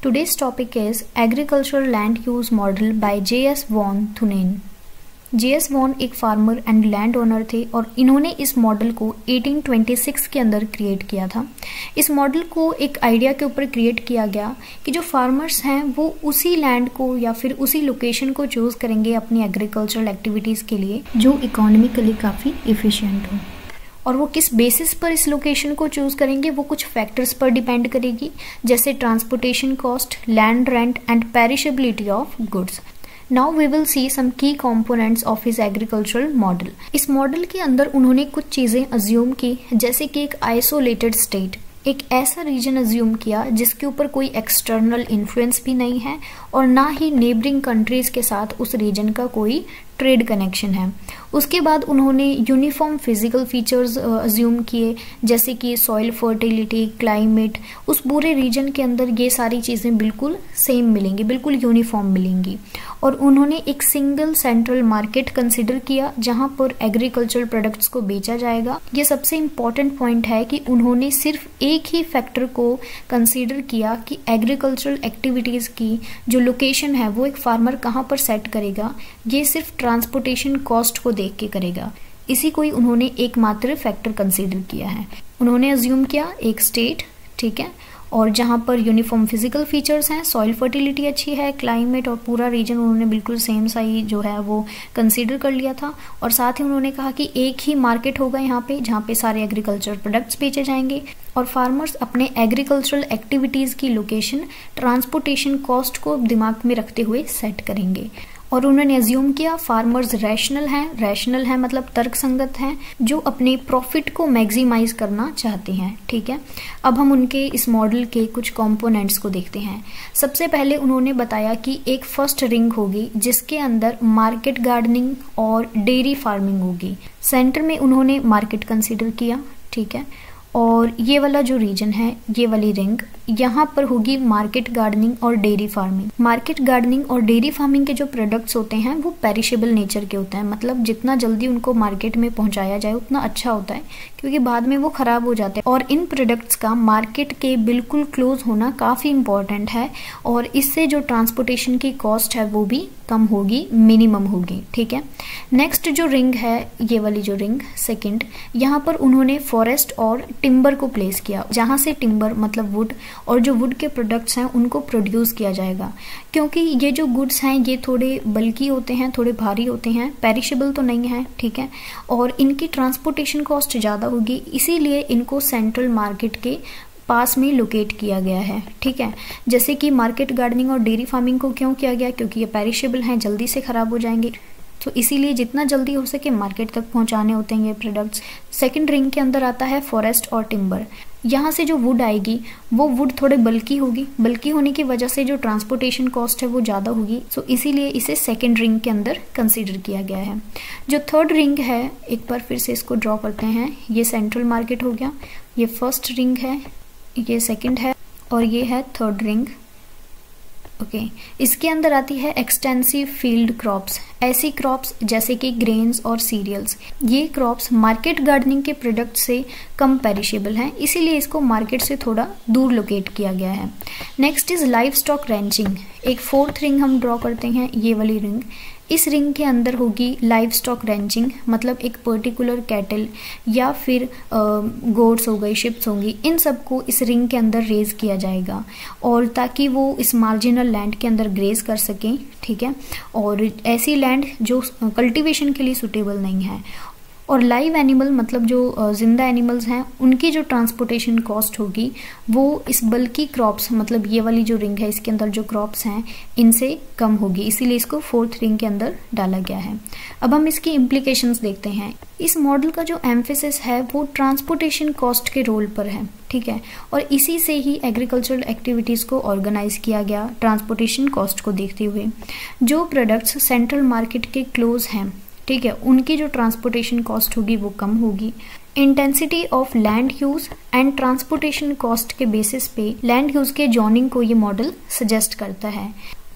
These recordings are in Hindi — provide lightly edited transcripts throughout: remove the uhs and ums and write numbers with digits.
Today's topic is Agricultural Land Use Model by J.S. Vaughan Thunen. J.S. Vaughan एक फार्मर एंड लैंड ओनर थे और इन्होंने इस मॉडल को 1826 के अंदर क्रिएट किया था। इस मॉडल को एक आइडिया के ऊपर क्रिएट किया गया कि जो फार्मर्स हैं वो उसी लैंड को या फिर उसी लोकेशन को चूज करेंगे अपनी एग्रीकल्चरल एक्टिविटीज़ के लिए जो इकोनॉमिकली काफ़ी इफ़िशियंट हो। और वो किस बेसिस पर इस लोकेशन को चूज करेंगे वो कुछ फैक्टर्स पर डिपेंड करेगी, जैसे transportation cost, land rent and perishability of goods. Now we will see some key components of his agricultural model. इस मॉडल के अंदर उन्होंने कुछ चीजें अज्यूम की, जैसे कि एक आइसोलेटेड स्टेट, एक ऐसा रीजन अज्यूम किया जिसके ऊपर कोई एक्सटर्नल इन्फ्लुएंस भी नहीं है और ना ही नेबरिंग कंट्रीज के साथ उस रीजन का कोई ट्रेड कनेक्शन है। उसके बाद उन्होंने यूनिफॉर्म फिजिकल फीचर्स अज्यूम किए, जैसे कि सॉइल फर्टिलिटी, क्लाइमेट, उस पूरे रीजन के अंदर ये सारी चीज़ें बिल्कुल सेम मिलेंगी, बिल्कुल यूनिफॉर्म मिलेंगी। और उन्होंने एक सिंगल सेंट्रल मार्केट कंसिडर किया जहां पर एग्रीकल्चरल प्रोडक्ट्स को बेचा जाएगा। ये सबसे इम्पॉर्टेंट पॉइंट है कि उन्होंने सिर्फ एक ही फैक्टर को कंसिडर किया कि एग्रीकल्चरल एक्टिविटीज़ की जो लोकेशन है वो एक फार्मर कहाँ पर सेट करेगा, ये सिर्फ ट्रांसपोर्टेशन कॉस्ट को देख के करेगा। इसी को ही उन्होंने एकमात्र फैक्टर कंसीडर किया है। उन्होंने अज्यूम किया एक स्टेट, ठीक है, और जहाँ पर यूनिफॉर्म फिजिकल फीचर्स हैं, सॉइल फर्टिलिटी अच्छी है, क्लाइमेट और पूरा रीजन उन्होंने बिल्कुल सेम सा ही जो है वो कंसीडर कर लिया था। और साथ ही उन्होंने कहा कि एक ही मार्केट होगा यहाँ पे जहाँ पे सारे एग्रीकल्चर प्रोडक्ट्स बेचे जाएंगे और फार्मर्स अपने एग्रीकल्चरल एक्टिविटीज़ की लोकेशन ट्रांसपोर्टेशन कॉस्ट को दिमाग में रखते हुए सेट करेंगे। और उन्होंने अज्यूम किया फार्मर्स रैशनल हैं मतलब तर्कसंगत हैं, जो अपने प्रॉफिट को मैक्सिमाइज करना चाहते हैं, ठीक है। अब हम उनके इस मॉडल के कुछ कंपोनेंट्स को देखते हैं। सबसे पहले उन्होंने बताया कि एक फर्स्ट रिंग होगी जिसके अंदर मार्केट गार्डनिंग और डेयरी फार्मिंग होगी। सेंटर में उन्होंने मार्केट कंसीडर किया, ठीक है, और ये वाला जो रीजन है, ये वाली रिंग, यहाँ पर होगी मार्केट गार्डनिंग और डेयरी फार्मिंग। मार्केट गार्डनिंग और डेयरी फार्मिंग के जो प्रोडक्ट्स होते हैं वो पेरिशेबल नेचर के होते हैं, मतलब जितना जल्दी उनको मार्केट में पहुंचाया जाए उतना अच्छा होता है, क्योंकि बाद में वो खराब हो जाते हैं। और इन प्रोडक्ट्स का मार्केट के बिल्कुल क्लोज होना काफ़ी इंपॉर्टेंट है और इससे जो ट्रांसपोर्टेशन की कॉस्ट है वो भी कम होगी, मिनिमम होगी, ठीक है। नेक्स्ट जो रिंग है, ये वाली जो रिंग सेकंड, यहाँ पर उन्होंने फॉरेस्ट और टिम्बर को प्लेस किया, जहाँ से टिम्बर मतलब वुड और जो वुड के प्रोडक्ट्स हैं उनको प्रोड्यूस किया जाएगा, क्योंकि ये जो गुड्स हैं ये थोड़े बल्की होते हैं, थोड़े भारी होते हैं, पेरिशेबल तो नहीं है, ठीक है, और इनकी ट्रांसपोर्टेशन कॉस्ट ज़्यादा होगी, इसीलिए इनको सेंट्रल मार्केट के पास में लोकेट किया गया है, ठीक है। जैसे कि मार्केट गार्डनिंग और डेयरी फार्मिंग को क्यों किया गया, क्योंकि ये पेरिशेबल हैं, जल्दी से ख़राब हो जाएंगे, तो इसीलिए जितना जल्दी हो सके मार्केट तक पहुंचाने होते हैं ये प्रोडक्ट्स। सेकंड रिंग के अंदर आता है फॉरेस्ट और टिम्बर। यहाँ से जो वुड आएगी वो वुड थोड़े बल्की होगी, बल्की होने की वजह से जो ट्रांसपोर्टेशन कॉस्ट है वो ज़्यादा होगी, सो इसीलिए इसे सेकंड रिंग के अंदर कंसीडर किया गया है। जो थर्ड रिंग है, एक बार फिर से इसको ड्रॉ करते हैं, ये सेंट्रल मार्केट हो गया, ये फर्स्ट रिंग है, ये सेकंड है और ये है थर्ड रिंग, ओके। इसके अंदर आती है एक्सटेंसिव फील्ड क्रॉप्स, ऐसी क्रॉप्स जैसे कि ग्रेन्स और सीरियल्स। ये क्रॉप्स मार्केट गार्डनिंग के प्रोडक्ट से कम पेरिशेबल हैं, इसीलिए इसको मार्केट से थोड़ा दूर लोकेट किया गया है। Next is live stock wrenching. एक फोर्थ रिंग हम ड्रॉ करते हैं, ये वाली रिंग। इस रिंग के अंदर होगी लाइव स्टॉक रेंचिंग, मतलब एक पर्टिकुलर कैटल या फिर गोड्स हो गई, शिप्स होंगी, इन सबको इस रिंग के अंदर रेज किया जाएगा और ताकि वो इस मार्जिनल लैंड के अंदर ग्रेज कर सकें, ठीक है, और ऐसी लैंड जो कल्टीवेशन के लिए सुटेबल नहीं है। और लाइव एनिमल मतलब जो जिंदा एनिमल्स हैं उनकी जो ट्रांसपोर्टेशन कॉस्ट होगी वो इस बल्की क्रॉप्स मतलब ये वाली जो रिंग है इसके अंदर जो क्रॉप्स हैं इनसे कम होगी, इसीलिए इसको फोर्थ रिंग के अंदर डाला गया है। अब हम इसकी इम्प्लीकेशंस देखते हैं। इस मॉडल का जो एम्फेसिस है वो ट्रांसपोर्टेशन कॉस्ट के रोल पर है, ठीक है, और इसी से ही एग्रीकल्चरल एक्टिविटीज़ को ऑर्गेनाइज किया गया ट्रांसपोर्टेशन कॉस्ट को देखते हुए। जो प्रोडक्ट्स सेंट्रल मार्केट के क्लोज हैं, ठीक है, उनकी जो ट्रांसपोर्टेशन कॉस्ट होगी वो कम होगी। Intensity of land use and transportation cost के बेसिस पे लैंड यूज के जॉनिंग को ये मॉडल सजेस्ट करता है।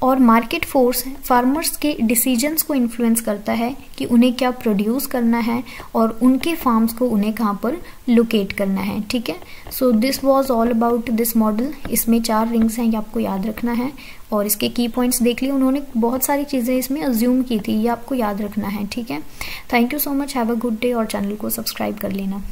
और मार्केट फोर्स फार्मर्स के डिसीजंस को इन्फ्लुएंस करता है कि उन्हें क्या प्रोड्यूस करना है और उनके फार्म्स को उन्हें कहाँ पर लोकेट करना है, ठीक है। So this was all about this model. इसमें 4 रिंग्स हैं, ये आपको याद रखना है और इसके की पॉइंट्स देख लिए। उन्होंने बहुत सारी चीज़ें इसमें अज्यूम की थी, ये आपको याद रखना है, ठीक है। Thank you so much, have a good day और चैनल को सब्सक्राइब कर लेना।